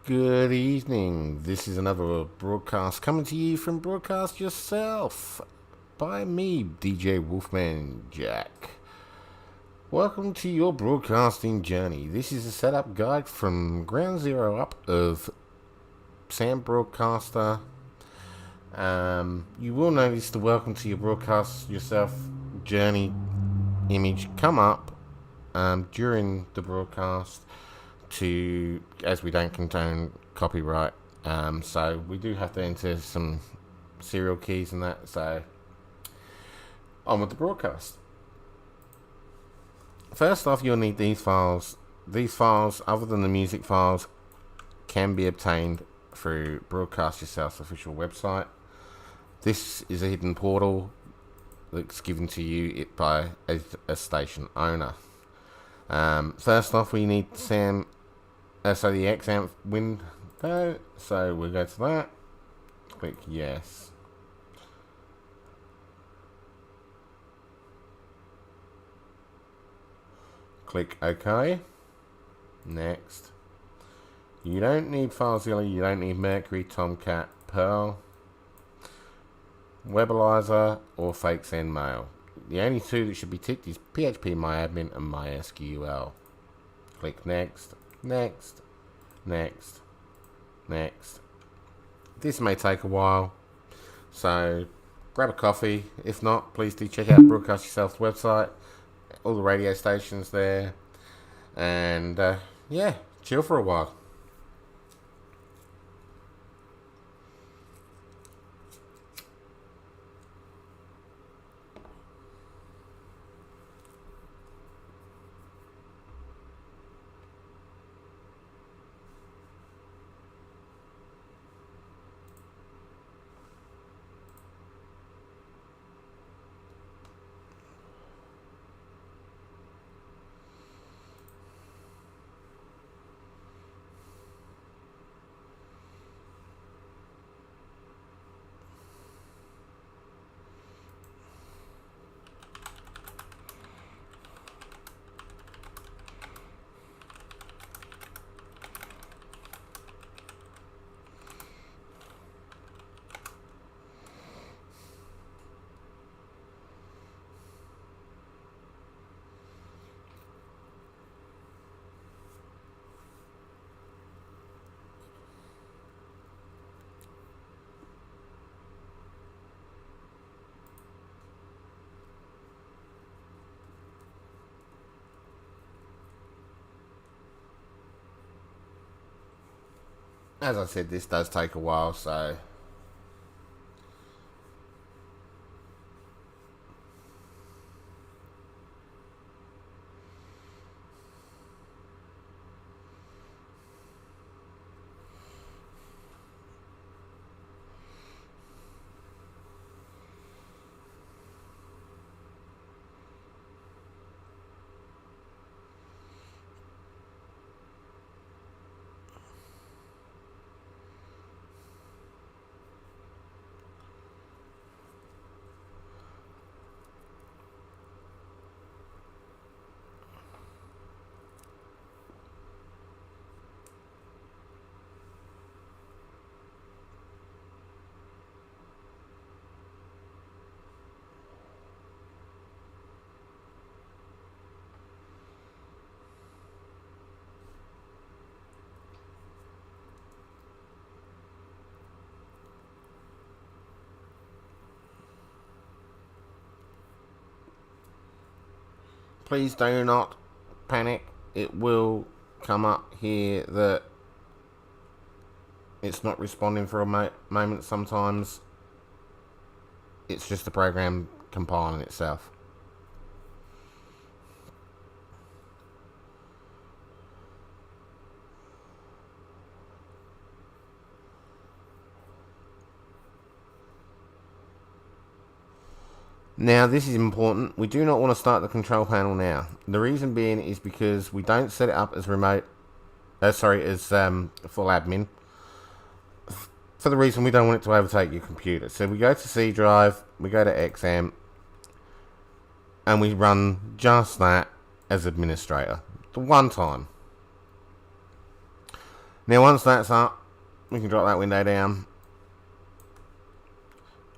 Good evening. This is another broadcast coming to you from Broadcast Yourself by me, DJ Wolfman Jack. Welcome to your broadcasting journey. This is a setup guide from ground zero up of Sam Broadcaster. You will notice the Welcome to your Broadcast Yourself journey image come up during the broadcast, as we don't contain copyright, so we do have to enter some serial keys and that. So on with the broadcast. First off, you'll need these files. These files, other than the music files, can be obtained through Broadcast Yourself's official website. This is a hidden portal that's given to you by a station owner. First off, we need the XAMPP window. So we'll go to that. Click yes. Click OK. Next. You don't need FileZilla, you don't need Mercury, Tomcat, Perl, Webalizer, or Fake Send Mail. The only two that should be ticked is PHPMyAdmin and MySQL. Click next, next, next, next. This may take a while, so grab a coffee. If not, please do check out Broadcast Yourself's website. All the radio stations there. And yeah, chill for a while. As I said, this does take a while, so please do not panic. It will come up here that it's not responding for a moment. Sometimes it's just the program compiling itself. Now, this is important. We do not want to start the control panel now. The reason being is because we don't set it up as as full admin. For the reason we don't want it to overtake your computer. So we go to C drive, we go to XAMPP, and we run just that as administrator. The one time. Now once that's up, we can drop that window down.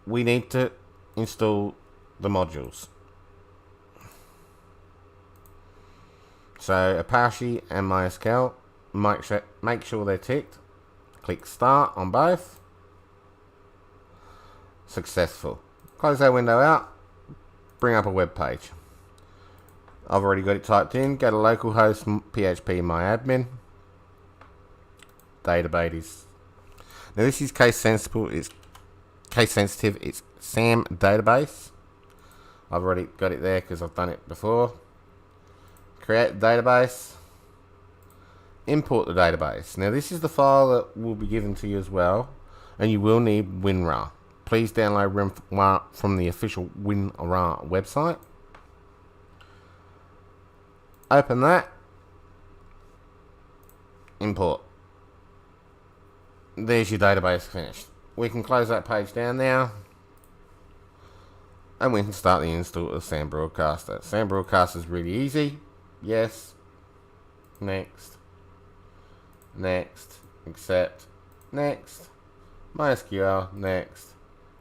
We need to install the modules. So Apache and MySQL, make sure they're ticked. Click Start on both. Successful. Close that window out. Bring up a web page. I've already got it typed in. Go to localhost PHP myadmin. Database. Now this is case sensitive. It's SAM database. I've already got it there because I've done it before. Create the database. Import the database. Now this is the file that will be given to you as well, and you will need WinRAR. Please download WinRAR from the official WinRAR website. Open that. Import. There's your database finished. We can close that page down now, and we can start the install of SAM Broadcaster. SAM Broadcaster is really easy. Yes. Next. Next. Accept. Next. MySQL. Next.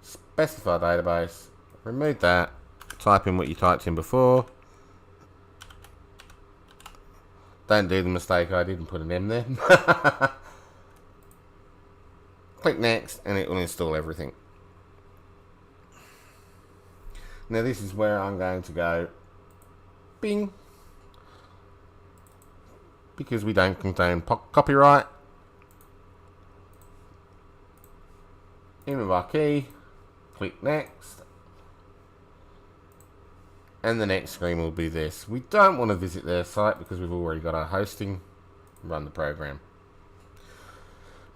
Specify database. Remove that. Type in what you typed in before. Don't do the mistake I did and put an M there. Click next and it will install everything. Now this is where I'm going to go bing, because we don't contain copyright. Remove our key, click next, and the next screen will be this. We don't want to visit their site because we've already got our hosting. Run the program.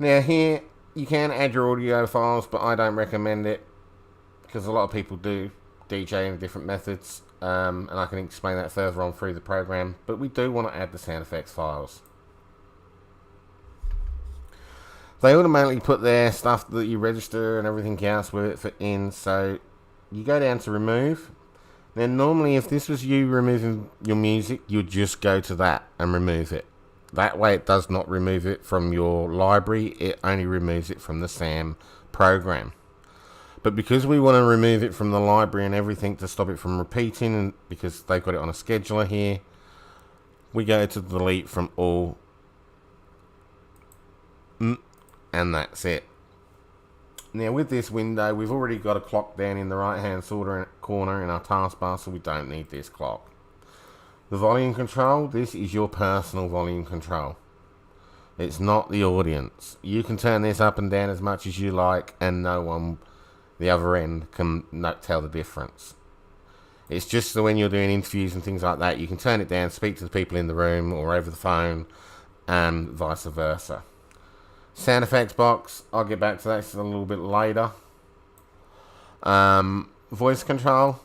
Now here you can add your audio files, but I don't recommend it because a lot of people do DJ in different methods, and I can explain that further on through the program, but we do want to add the sound effects files. They automatically put their stuff that you register and everything else with it in, so you go down to remove. Now normally if this was you removing your music, you'd just go to that and remove it. That way it does not remove it from your library, it only removes it from the SAM program. But because we want to remove it from the library and everything to stop it from repeating, and because they've got it on a scheduler here, we go to delete from all, and that's it. Now with this window, we've already got a clock down in the right hand corner in our taskbar, so we don't need this clock. The volume control, this is your personal volume control. It's not the audience. You can turn this up and down as much as you like, and no one the other end can not tell the difference. It's just that when you're doing interviews and things like that, you can turn it down, speak to the people in the room or over the phone, and vice versa. Sound effects box, I'll get back to that a little bit later. Voice control,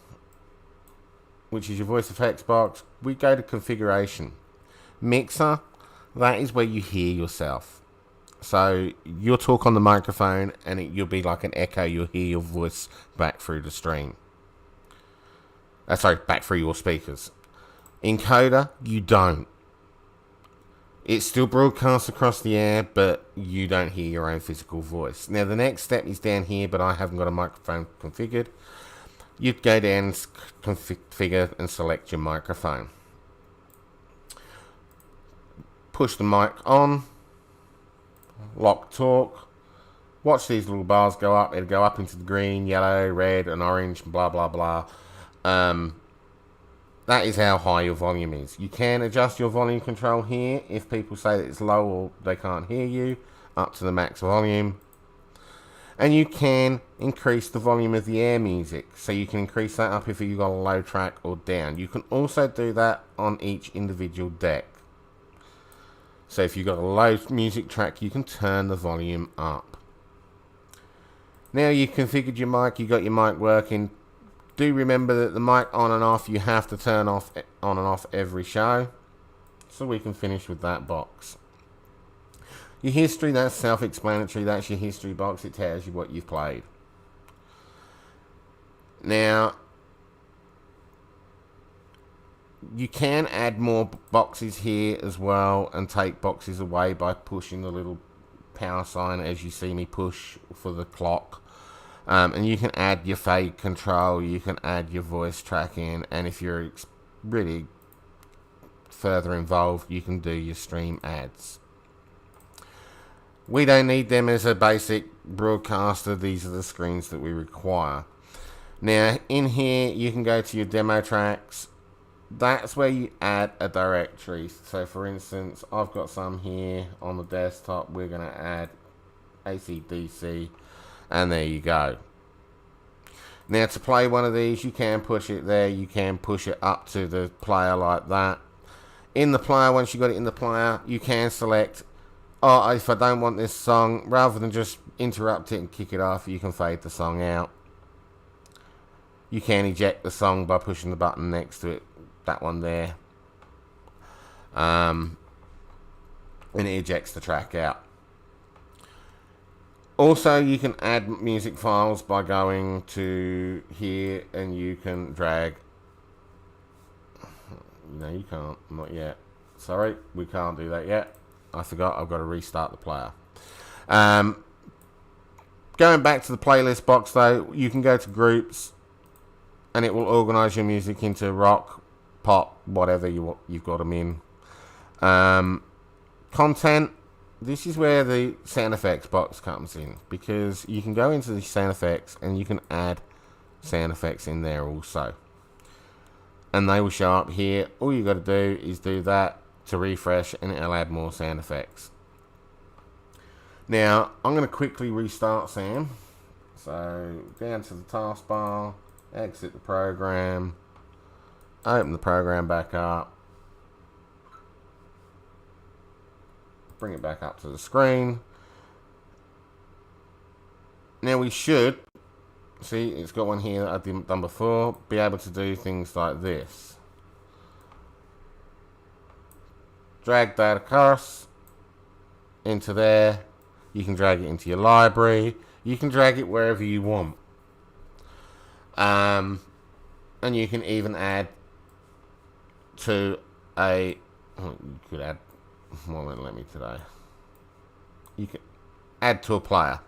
which is your voice effects box, we go to configuration. Mixer, that is where you hear yourself. So you'll talk on the microphone and you'll be like an echo, you'll hear your voice back through the stream. Back through your speakers. Encoder, you don't. It still broadcasts across the air, but you don't hear your own physical voice. Now the next step is down here, but I haven't got a microphone configured. You'd go down and configure and select your microphone. Push the mic on. Lock talk. Watch these little bars go up. It'll go up into the green, yellow, red, and orange, blah, blah, blah. That is how high your volume is. You can adjust your volume control here if people say that it's low or they can't hear you, up to the max volume. And you can increase the volume of the air music. So you can increase that up if you've got a low track or down. You can also do that on each individual deck. So if you've got a low music track, you can turn the volume up. Now you've configured your mic, you got your mic working. Do remember that the mic on and off, you have to turn off on and off every show. So we can finish with that box. Your history, that's self-explanatory. That's your history box. It tells you what you've played. Now, You can add more boxes here as well and take boxes away by pushing the little power sign as you see me push for the clock. And you can add your fade control, you can add your voice tracking, and if you're really further involved, you can do your stream ads. We don't need them as a basic broadcaster. These are the screens that we require. Now, in here, you can go to your demo tracks. That's where you add a directory. So, for instance, I've got some here on the desktop. We're going to add AC/DC, and there you go. Now, to play one of these, you can push it there. You can push it up to the player like that. In the player, once you got it in the player, you can select, oh, if I don't want this song, rather than just interrupt it and kick it off, you can fade the song out. You can eject the song by pushing the button next to it, that one there. And it ejects the track out. Also, you can add music files by going to here and you can drag. No, you can't. Not yet. Sorry, we can't do that yet. I forgot. I've got to restart the player. Going back to the playlist box, though, you can go to groups, and it will organise your music into rock, pop, whatever you've got them in. Content. This is where the sound effects box comes in, because you can go into the sound effects and you can add sound effects in there also. And they will show up here. All you got to do is do that to refresh, and it'll add more sound effects. Now, I'm going to quickly restart Sam. So, down to the taskbar, exit the program, open the program back up, bring it back up to the screen. Now we should, see, it's got one here that I've done before, be able to do things like this. Drag that across into there. You can drag it into your library. You can drag it wherever you want. And you can even add to a, you could add, well, won't let me today. You can add to a player.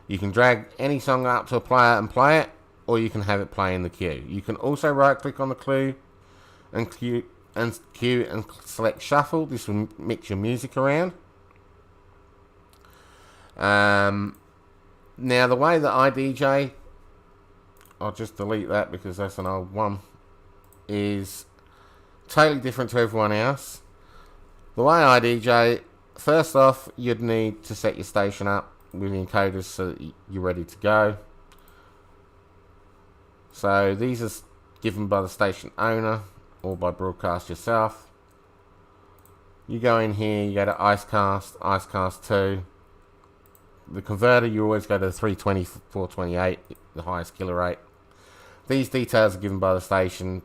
You can drag any song up to a player and play it, or you can have it play in the queue. You can also right click on the queue and select shuffle. This will mix your music around. Now the way that I DJ, I'll just delete that because that's an old one, is totally different to everyone else. The way I DJ, first off, you'd need to set your station up with the encoders so that you're ready to go. So these are given by the station owner or by broadcast yourself. You go in here, you go to Icecast, Icecast 2. The converter, you always go to the 320, 428, the highest killer rate. These details are given by the station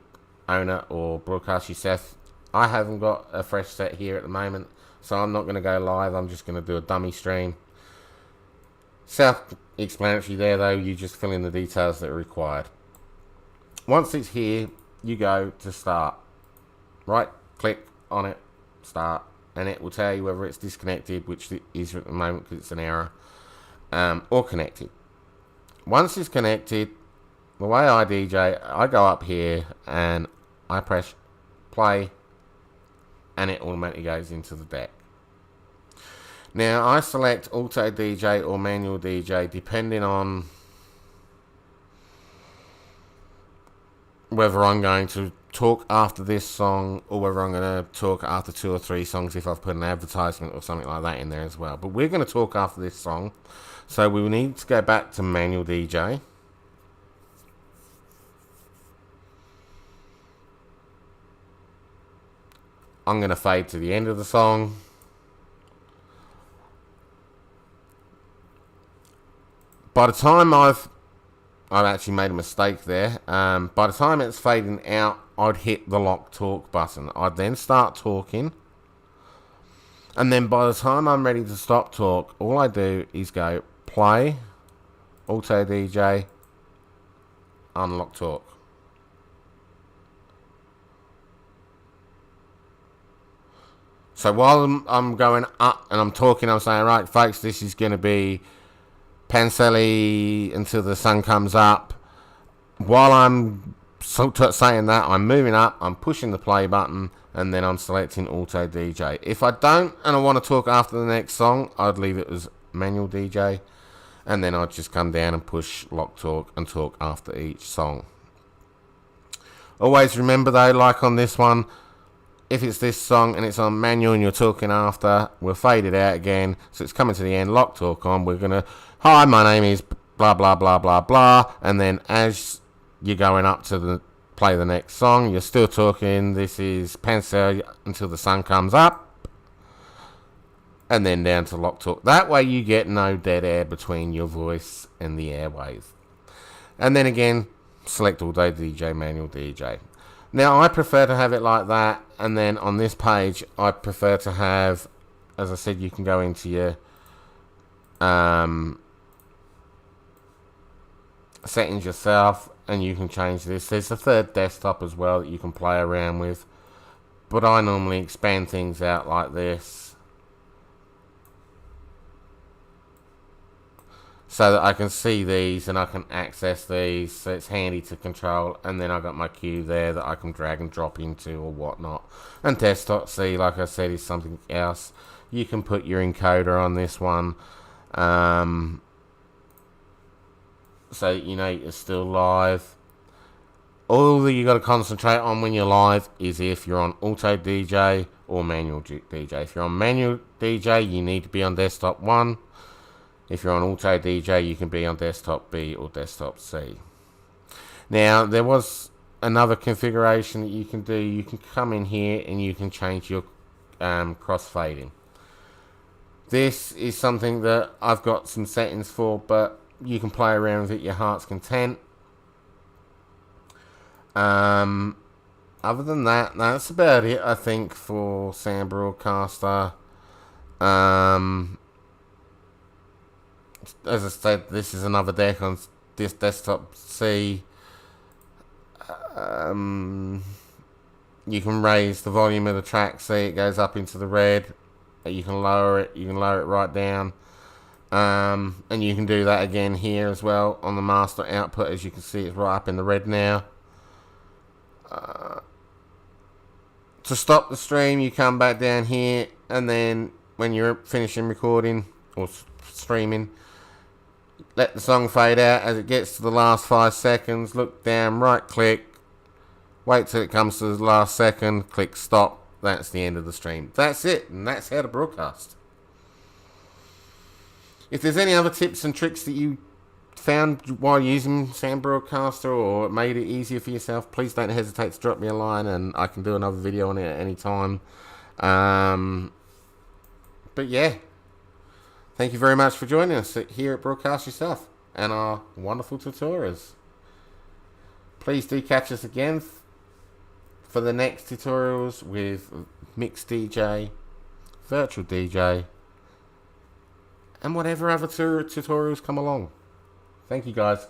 owner or broadcast yourself. I haven't got a fresh set here at the moment, so I'm not going to go live. I'm just going to do a dummy stream. Self-explanatory there, though. You just fill in the details that are required. Once it's here, you go to start. Right, click on it, start, and it will tell you whether it's disconnected, which it is at the moment because it's an error, or connected. Once it's connected, the way I DJ, I go up here and I press play, and it automatically goes into the deck. Now I select auto DJ or manual DJ depending on whether I'm going to talk after this song or whether I'm going to talk after 2 or 3 songs if I've put an advertisement or something like that in there as well. But we're going to talk after this song, so we will need to go back to manual DJ. I'm going to fade to the end of the song. By the time I've actually made a mistake there. By the time it's fading out, I'd hit the lock talk button. I'd then start talking. And then by the time I'm ready to stop talk, all I do is go play, auto DJ, unlock talk. So while I'm going up and I'm talking, I'm saying, right, folks, this is going to be Panseli Until the Sun Comes Up. While I'm saying that, I'm moving up, I'm pushing the play button, and then I'm selecting Auto DJ. If I don't and I want to talk after the next song, I'd leave it as Manual DJ, and then I'd just come down and push Lock Talk and talk after each song. Always remember though, like on this one, if it's this song and it's on manual and you're talking after, we'll fade it out again. So it's coming to the end, Lock Talk on. We're going to, hi, my name is blah, blah, blah, blah, blah. And then as you're going up to play the next song, you're still talking, this is Pansel Until the Sun Comes Up. And then down to Lock Talk. That way you get no dead air between your voice and the airwaves. And then again, select Auto DJ, Manual DJ. Now, I prefer to have it like that, and then on this page, I prefer to have, as I said, you can go into your settings yourself, and you can change this. There's a third desktop as well that you can play around with, but I normally expand things out like this, so that I can see these and I can access these, so it's handy to control. And then I've got my queue there that I can drag and drop into or whatnot. And desktop C, like I said, is something else. You can put your encoder on this one, so you know you're still live. All that you got to concentrate on when you're live is if you're on Auto DJ or Manual DJ. If you're on Manual DJ, you need to be on desktop 1. If you're on Auto DJ, you can be on desktop B or desktop C. Now, there was another configuration that you can do. You can come in here and you can change your crossfading. This is something that I've got some settings for, but you can play around with it your heart's content. Other than that, that's about it, I think, for Sound Broadcaster. As I said, this is another deck on this desktop C. You can raise the volume of the track, see it goes up into the red. You can lower it right down. And you can do that again here as well on the master output. As you can see, it's right up in the red now. To stop the stream, you come back down here, and then when you're finishing recording or streaming, let the song fade out. As it gets to the last 5 seconds, look down, right click, wait till it comes to the last second, click stop. That's the end of the stream. That's it, and that's how to broadcast. If there's any other tips and tricks that you found while using Sound Broadcaster, or it made it easier for yourself, please don't hesitate to drop me a line and I can do another video on it at any time. But yeah, thank you very much for joining us here at Broadcast Yourself and our wonderful tutorials. Please do catch us again for the next tutorials with Mix DJ, Virtual DJ, and whatever other tutorials come along. Thank you guys.